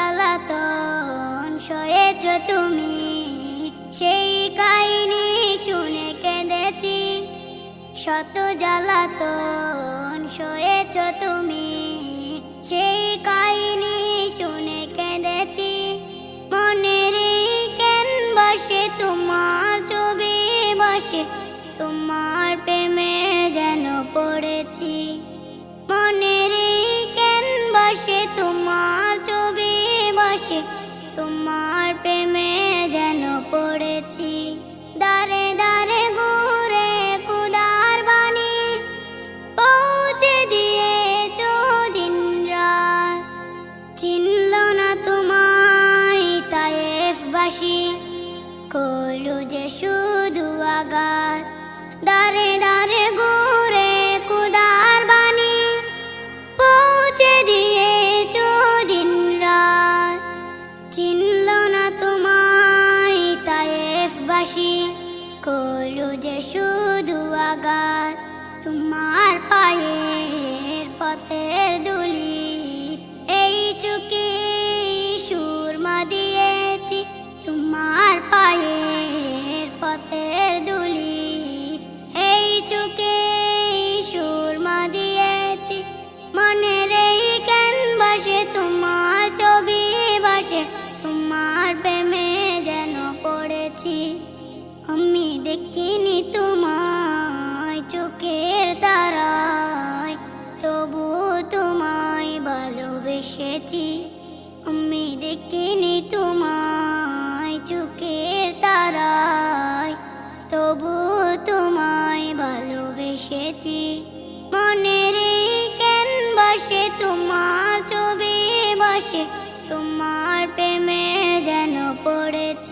জ্বালাতন সয়েছ তুমি, সেই কাহিনী শুনে কেঁদেছি। শত জ্বালাতন সয়েছ তুমি, সেই কাহিনী শুনে কেঁদেছি। মনের এই ক্যানভাসে তোমার ছবি বসে, তোমার প্রেমে যেন পড়েছি। মনের এই ক্যানভাসে তোমার ছবি বসে, তোমার প্রেমে যেন পড়েছি। দারে দারে ঘুরে খুদার বাণী পৌঁছে দিয়েছ দিন রাত। চিনল না তোমায় তায়েফবাসী, করলো যে শুধু আঘাত। দারে দারে ঘুরে খুদার বাণী পৌঁছে দিয়েছ দিন রাত। চিনল না তোমায় তায়েফবাসী, করলো যে শুধু আঘাত। তোমার পায়ের পথের ধুলি এই চুকি সুরমা দিয়েছি। তোমার পায়ের পথের ধুলি এই চুকি সুরমা দিয়েছি। মনের এই ক্যানভাসে তোমার ছবি বসে, তোমার প্রেমে যেন পড়েছি। আমি দেখিনি তোমায় চোখের তারায়, তবু তোমায় ভালোবেসেছি। আমি দেখিনি তোমায় চোখের তারায়, তবু তোমায় ভালোবেসেছি। মনের এই ক্যানভাসে তোমার ছবি বসে, তোমার প্রেমে যেন পড়েছি।